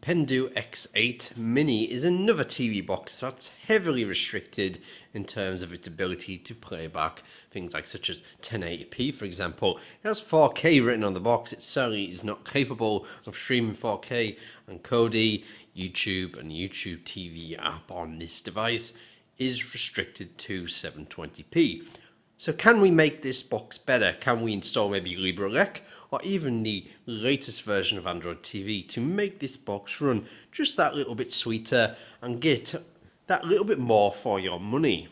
Pendoo X8 Mini is another TV box that's heavily restricted in terms of its ability to play back things like such as 1080p, for example. It has 4K written on the box. It certainly is not capable of streaming 4K, and Kodi, YouTube and YouTube TV app on this device is restricted to 720p. So can we make this box better? Can we install maybe LibreELEC or even the latest version of Android TV to make this box run just that little bit sweeter and get that little bit more for your money?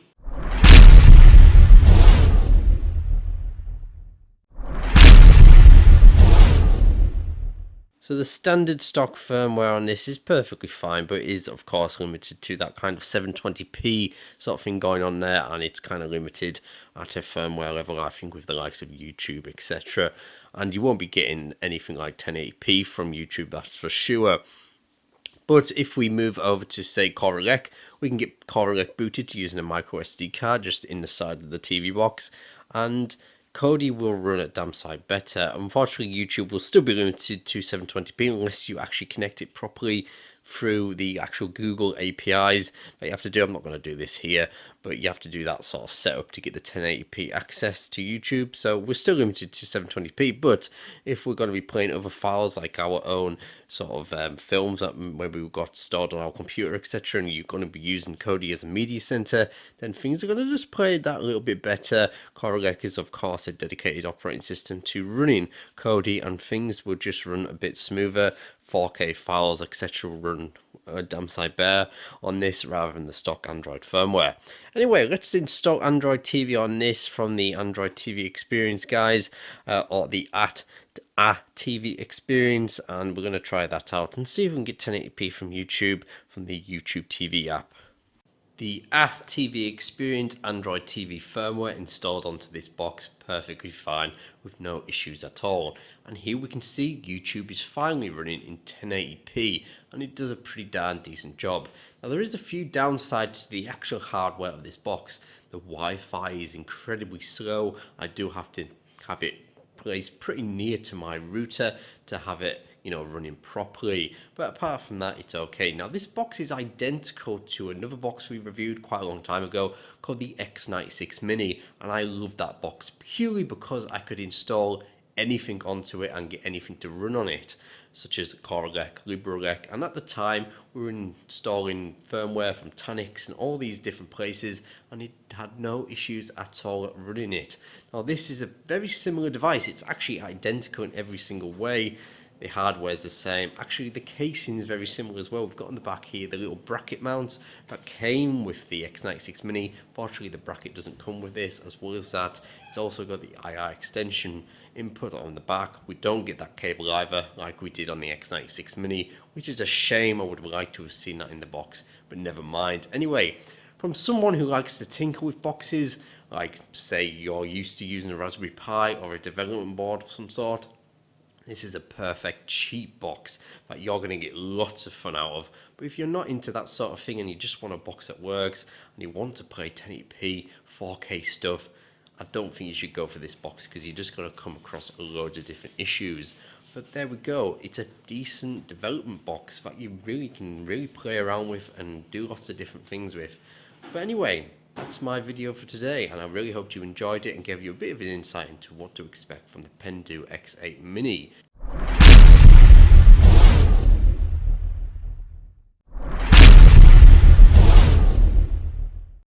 So the standard stock firmware on this is perfectly fine, but it is of course limited to that kind of 720p sort of thing going on there, and it's kind of limited at a firmware level, I think, with the likes of YouTube, etc. And you won't be getting anything like 1080p from YouTube, that's for sure. But if we move over to, say, LibreELEC, we can get LibreELEC booted using a micro SD card just in the side of the TV box, and Kodi will run at damn sight better. Unfortunately, YouTube will still be limited to 720p unless you actually connect it properly through the actual Google APIs that you have to do. I'm not going to do this here, but you have to do that sort of setup to get the 1080p access to YouTube. So we're still limited to 720p, but if we're going to be playing other files like our own sort of films that maybe we've got stored on our computer, etc., and you're going to be using Kodi as a media center, then things are going to just play that little bit better. LibreELEC is of course a dedicated operating system to running Kodi, and things will just run a bit smoother. 4K files, etc. will run a damn sight better on this rather than the stock Android firmware. Anyway, let's install Android TV on this from the Android TV Experience guys, or the TV Experience, and we're going to try that out and see if we can get 1080p from YouTube from the YouTube TV app. The TV Experience Android TV firmware installed onto this box perfectly fine with no issues at all. And here we can see YouTube is finally running in 1080p, and it does a pretty darn decent job. Now there is a few downsides to the actual hardware of this box. The Wi-Fi is incredibly slow. I do have to have it placed pretty near to my router to have it, running properly, but apart from that, it's okay. Now this box is identical to another box we reviewed quite a long time ago called the X96 Mini, and I love that box purely because I could install anything onto it and get anything to run on it, such as LibreELEC, and at the time we were installing firmware from Tanix and all these different places, and it had no issues at all running it. Now this is a very similar device. It's actually identical in every single way. The hardware is the same. Actually, the casing is very similar as well. We've got on the back here the little bracket mounts that came with the X96 Mini. Fortunately, the bracket doesn't come with this. As well as that, it's also got the IR extension input on the back. We don't get that cable either, like we did on the X96 Mini, which is a shame. I would have liked to have seen that in the box, but never mind. Anyway, from someone who likes to tinker with boxes, like say you're used to using a Raspberry Pi or a development board of some sort, this is a perfect cheap box that you're going to get lots of fun out of. But if you're not into that sort of thing and you just want a box that works and you want to play 1080p, 4K stuff, I don't think you should go for this box because you're just going to come across loads of different issues. But there we go. It's a decent development box that you can play around with and do lots of different things with. But anyway, that's my video for today, and I really hope you enjoyed it and gave you a bit of an insight into what to expect from the Pendoo X8 Mini.